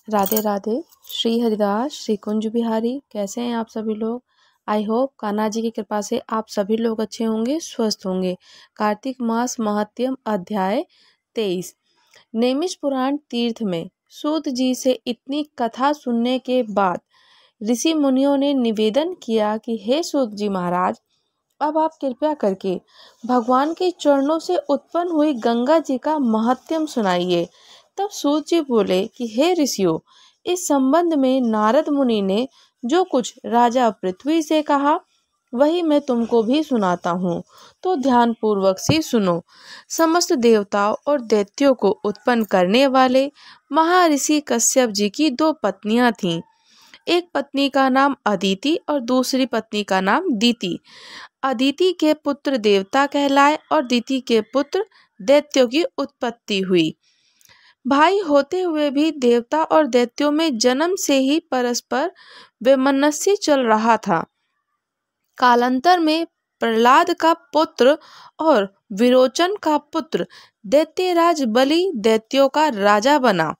राधे राधे। श्री हरिदास, श्री कुंज बिहारी, कैसे हैं आप सभी लोग। आई होप कान्हा जी की कृपा से आप सभी लोग अच्छे होंगे, स्वस्थ होंगे। कार्तिक मास महत्यम अध्याय 23। नेमिष पुराण तीर्थ में सूत जी से इतनी कथा सुनने के बाद ऋषि मुनियों ने निवेदन किया कि हे सूत जी महाराज, अब आप कृपया करके भगवान के चरणों से उत्पन्न हुई गंगा जी का महत्यम सुनाइए। तब सूत जी बोले कि हे ऋषियों, इस संबंध में नारद मुनि ने जो कुछ राजा पृथ्वी से कहा वही मैं तुमको भी सुनाता हूँ, तो ध्यान पूर्वक से सुनो। समस्त देवताओं और दैत्यों को उत्पन्न करने वाले महर्षि कश्यप जी की दो पत्नियां थीं। एक पत्नी का नाम अदिति और दूसरी पत्नी का नाम दीति। अदिति के पुत्र देवता कहलाए और दीति के पुत्र दैत्यों की उत्पत्ति हुई। भाई होते हुए भी देवता और दैत्यों में जन्म से ही परस्पर वैमनस्य चल रहा था। कालांतर में प्रहलाद का पुत्र और विरोचन का पुत्र दैत्यराज बलि दैत्यों का राजा बना।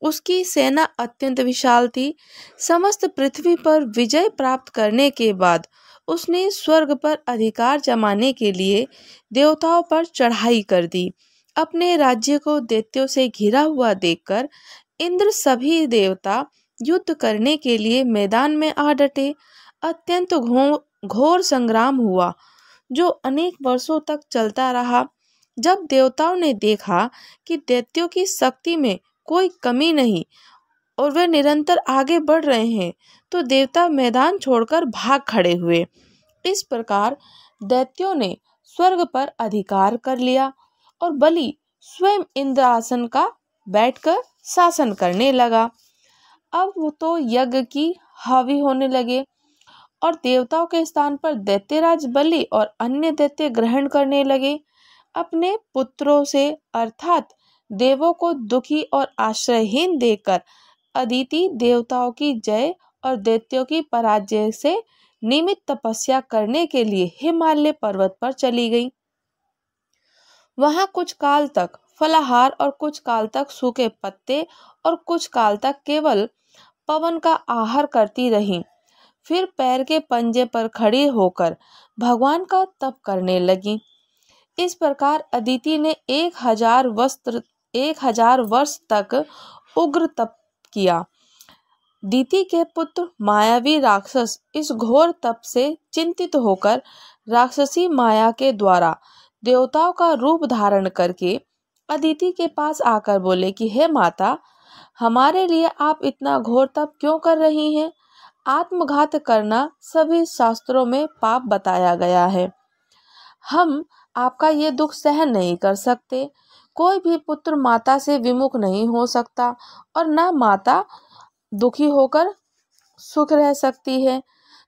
उसकी सेना अत्यंत विशाल थी। समस्त पृथ्वी पर विजय प्राप्त करने के बाद उसने स्वर्ग पर अधिकार जमाने के लिए देवताओं पर चढ़ाई कर दी। अपने राज्य को दैत्यों से घिरा हुआ देखकर इंद्र सभी देवता युद्ध करने के लिए मैदान में आ डटे। अत्यंत घोर संग्राम हुआ जो अनेक वर्षों तक चलता रहा। जब देवताओं ने देखा कि दैत्यों की शक्ति में कोई कमी नहीं और वे निरंतर आगे बढ़ रहे हैं, तो देवता मैदान छोड़कर भाग खड़े हुए। इस प्रकार दैत्यों ने स्वर्ग पर अधिकार कर लिया और बलि स्वयं इंद्रासन का बैठकर शासन करने लगा। अब वो तो यज्ञ की हावी होने लगे और देवताओं के स्थान पर दैत्यराज बलि और अन्य दैत्य ग्रहण करने लगे। अपने पुत्रों से अर्थात देवों को दुखी और आश्रयहीन देखकर अदिति देवताओं की जय और दैत्यों की पराजय से निमित्त तपस्या करने के लिए हिमालय पर्वत पर चली गई। वहां कुछ काल तक फलाहार और कुछ काल तक सूखे पत्ते और कुछ काल तक केवल पवन का आहार करती रही। फिर पैर के पंजे पर खड़ी होकर भगवान का तप करने लगी। इस प्रकार अदिति ने 1000 वर्ष तक उग्र तप किया। दीति के पुत्र मायावी राक्षस इस घोर तप से चिंतित होकर राक्षसी माया के द्वारा देवताओं का रूप धारण करके अदिति के पास आकर बोले कि हे माता, हमारे लिए आप इतना घोर तप क्यों कर रही हैं? आत्मघात करना सभी शास्त्रों में पाप बताया गया है। हम आपका ये दुख सहन नहीं कर सकते। कोई भी पुत्र माता से विमुख नहीं हो सकता और न माता दुखी होकर सुख रह सकती है।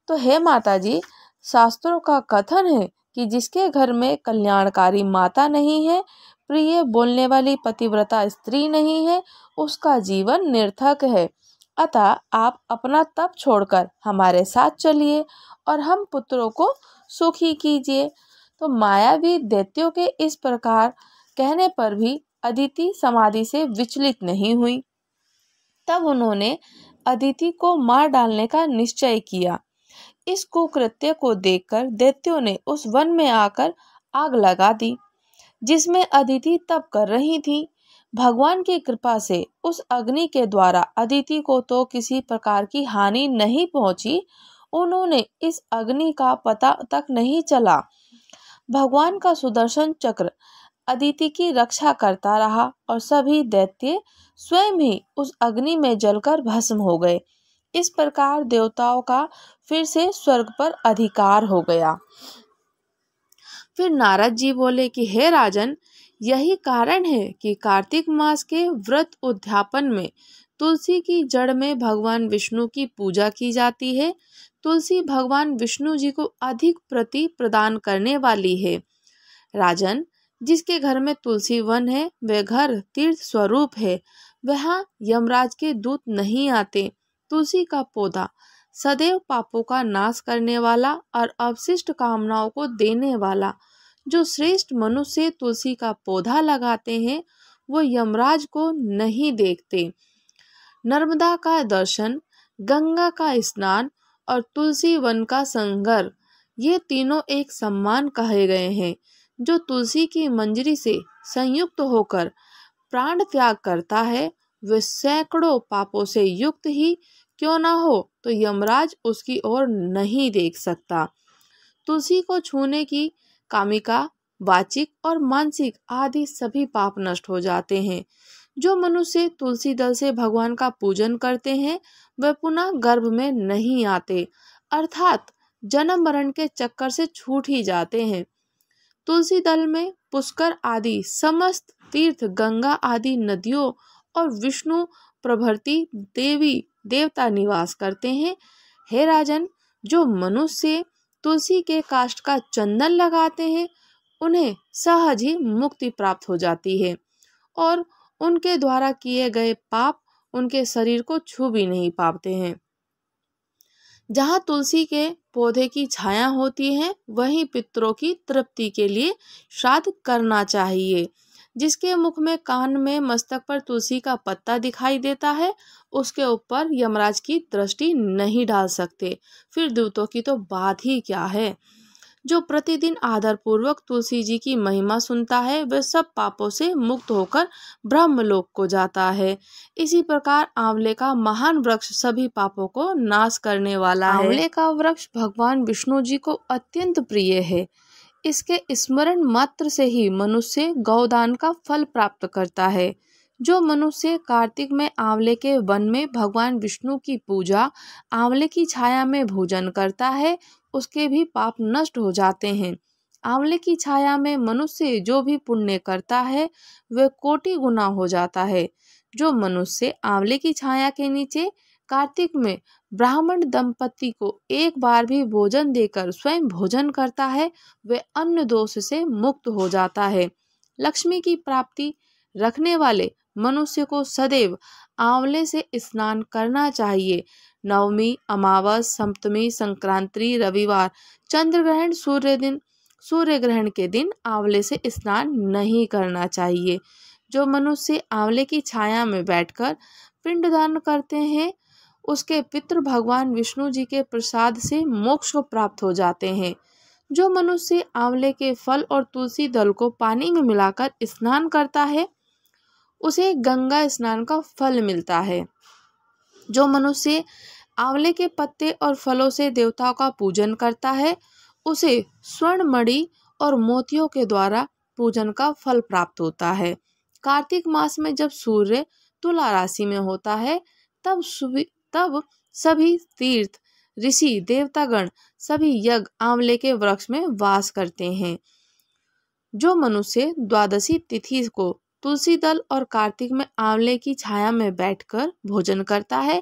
तो हे माता जी, शास्त्रों का कथन है कि जिसके घर में कल्याणकारी माता नहीं है, प्रिय बोलने वाली पतिव्रता स्त्री नहीं है, उसका जीवन निर्थक है। अतः आप अपना तप छोड़कर हमारे साथ चलिए और हम पुत्रों को सुखी कीजिए। तो मायावी दैत्यों के इस प्रकार कहने पर भी अदिति समाधि से विचलित नहीं हुई। तब उन्होंने अदिति को मार डालने का निश्चय किया। इस कुकृत्य को देखकर दैत्यों ने उस वन में आकर आग लगा दी जिसमें अदिति तप कर रही थी। भगवान की कृपा से उस अग्नि के द्वारा अदिति को तो किसी प्रकार की हानि नहीं पहुंची। उन्होंने इस अग्नि का पता तक नहीं चला। भगवान का सुदर्शन चक्र अदिति की रक्षा करता रहा और सभी दैत्य स्वयं ही उस अग्नि में जलकर भस्म हो गए। इस प्रकार देवताओं का फिर से स्वर्ग पर अधिकार हो गया। फिर नारद जी बोले कि हे राजन, यही कारण है कि कार्तिक मास के व्रत उद्यापन में तुलसी की जड़ में भगवान विष्णु की पूजा की जाती है। तुलसी भगवान विष्णु जी को अधिक प्रीति प्रदान करने वाली है। राजन, जिसके घर में तुलसी वन है वह घर तीर्थ स्वरूप है। वहाँ यमराज के दूत नहीं आते। तुलसी का पौधा सदैव पापों का नाश करने वाला और अवशिष्ट कामनाओं को देने वाला। जो श्रेष्ठ मनुष्य तुलसी का पौधा लगाते हैं वो यमराज को नहीं देखते। नर्मदा का दर्शन, गंगा का स्नान और तुलसी वन का संगर, ये तीनों एक सम्मान कहे गए हैं। जो तुलसी की मंजरी से संयुक्त होकर प्राण त्याग करता है, वह सैकड़ों पापों से युक्त ही क्यों ना हो तो यमराज उसकी ओर नहीं देख सकता। तुलसी को छूने की कामिका वाचिक और मानसिक आदि सभी पाप नष्ट हो जाते हैं। जो मनुष्य तुलसी दल से भगवान का पूजन करते हैं, वह पुनः गर्भ में नहीं आते, अर्थात जन्म मरण के चक्कर से छूट ही जाते हैं। तुलसी दल में पुष्कर आदि समस्त तीर्थ, गंगा आदि नदियों और विष्णु प्रभृति देवी देवता निवास करते हैं। हे राजन, जो मनुष्य तुलसी के काष्ठ का चंदन लगाते हैं, उन्हें सहज ही मुक्ति प्राप्त हो जाती है और उनके द्वारा किए गए पाप उनके शरीर को छू भी नहीं पाते हैं। जहाँ तुलसी के पौधे की छाया होती है, वहीं पितरों की तृप्ति के लिए श्राद्ध करना चाहिए। जिसके मुख में, कान में, मस्तक पर तुलसी का पत्ता दिखाई देता है, उसके ऊपर यमराज की दृष्टि नहीं डाल सकते। फिर दूतों की तो बात ही क्या है। जो प्रतिदिन आदर पूर्वक तुलसी जी की महिमा सुनता है, वह सब पापों से मुक्त होकर ब्रह्मलोक को जाता है। इसी प्रकार आंवले का महान वृक्ष सभी पापों को नाश करने वाला है। आंवले का वृक्ष भगवान विष्णु जी को अत्यंत प्रिय है। इसके स्मरण मात्र से ही मनुष्य गौदान का फल प्राप्त करता है। जो मनुष्य कार्तिक में आंवले के वन में भगवान विष्णु की पूजा, आंवले की छाया में भोजन करता है, उसके भी पाप नष्ट हो जाते हैं। आंवले की छाया में मनुष्य जो भी पुण्य करता है, वह कोटि गुना हो जाता है। जो मनुष्य आंवले की छाया के नीचे कार्तिक में ब्राह्मण दंपति को एक बार भी भोजन देकर स्वयं भोजन करता है, वह अन्न दोष से मुक्त हो जाता है। लक्ष्मी की प्राप्ति रखने वाले मनुष्य को सदैव आंवले से स्नान करना चाहिए। नवमी, अमावस, सप्तमी, संक्रांति, रविवार, चंद्र ग्रहण, सूर्य ग्रहण के दिन आंवले से स्नान नहीं करना चाहिए। जो मनुष्य आंवले की छाया में बैठकर पिंडदान करते हैं, उसके पितृ भगवान विष्णु जी के प्रसाद से मोक्ष को प्राप्त हो जाते हैं। जो मनुष्य आंवले के फल और तुलसी दल को पानी में मिलाकर स्नान करता है, उसे गंगा स्नान का फल मिलता है। जो मनुष्य आंवले के पत्ते और फलों से देवताओं का पूजन करता है, उसे स्वर्ण मणि और मोतियों के द्वारा पूजन का फल प्राप्त होता है। कार्तिक मास में जब सूर्य तुला राशि में होता है, तब सभी तीर्थ, ऋषि, देवतागण, सभी यज्ञ आंवले के वृक्ष में वास करते हैं। जो मनुष्य द्वादशी तिथि को तुलसी दल और कार्तिक में आंवले की छाया में बैठकर भोजन करता है,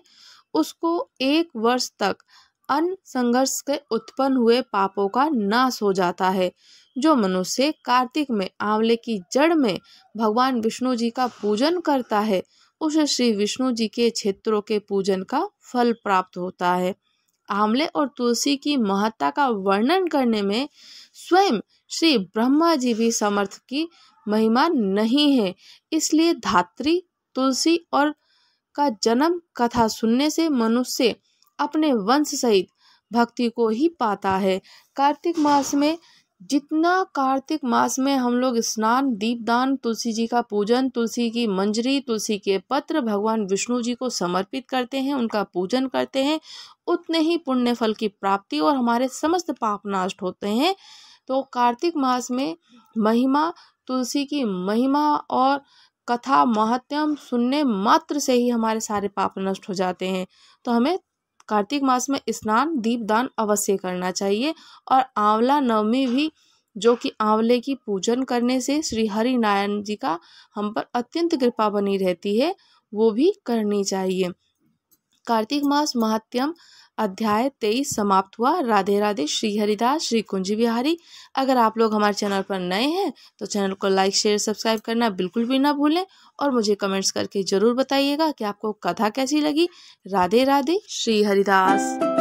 उसको 1 वर्ष तक अन्न संघर्ष के उत्पन्न हुए पापों का नाश हो जाता है। जो मनुष्य कार्तिक में आंवले की जड़ में भगवान विष्णु जी का पूजन करता है, उसे श्री विष्णु जी के क्षेत्रों के पूजन का फल प्राप्त होता है। आंवले और तुलसी की महत्ता का वर्णन करने में स्वयं श्री ब्रह्मा जी भी समर्थ की महिमा नहीं है। इसलिए धात्री, तुलसी और का जन्म कथा सुनने से मनुष्य अपने वंश सहित भक्ति को ही पाता है। कार्तिक मास में हम लोग स्नान, दीपदान, तुलसी जी का पूजन, तुलसी की मंजरी, तुलसी के पत्र भगवान विष्णु जी को समर्पित करते हैं, उनका पूजन करते हैं, उतने ही पुण्य फल की प्राप्ति और हमारे समस्त पाप नष्ट होते हैं। तो कार्तिक मास में महिमा, तुलसी की महिमा और कथा महत्म सुनने मात्र से ही हमारे सारे पाप नष्ट हो जाते हैं। तो हमें कार्तिक मास में स्नान, दीपदान अवश्य करना चाहिए। और आंवला नवमी भी, जो कि आंवले की पूजन करने से श्री हरि नारायण जी का हम पर अत्यंत कृपा बनी रहती है, वो भी करनी चाहिए। कार्तिक मास महात्म्य अध्याय 23 समाप्त हुआ। राधे राधे। श्री हरिदास, श्री कुंज बिहारी। अगर आप लोग हमारे चैनल पर नए हैं तो चैनल को लाइक, शेयर, सब्सक्राइब करना बिल्कुल भी ना भूलें और मुझे कमेंट्स करके जरूर बताइएगा कि आपको कथा कैसी लगी। राधे राधे। श्री हरिदास।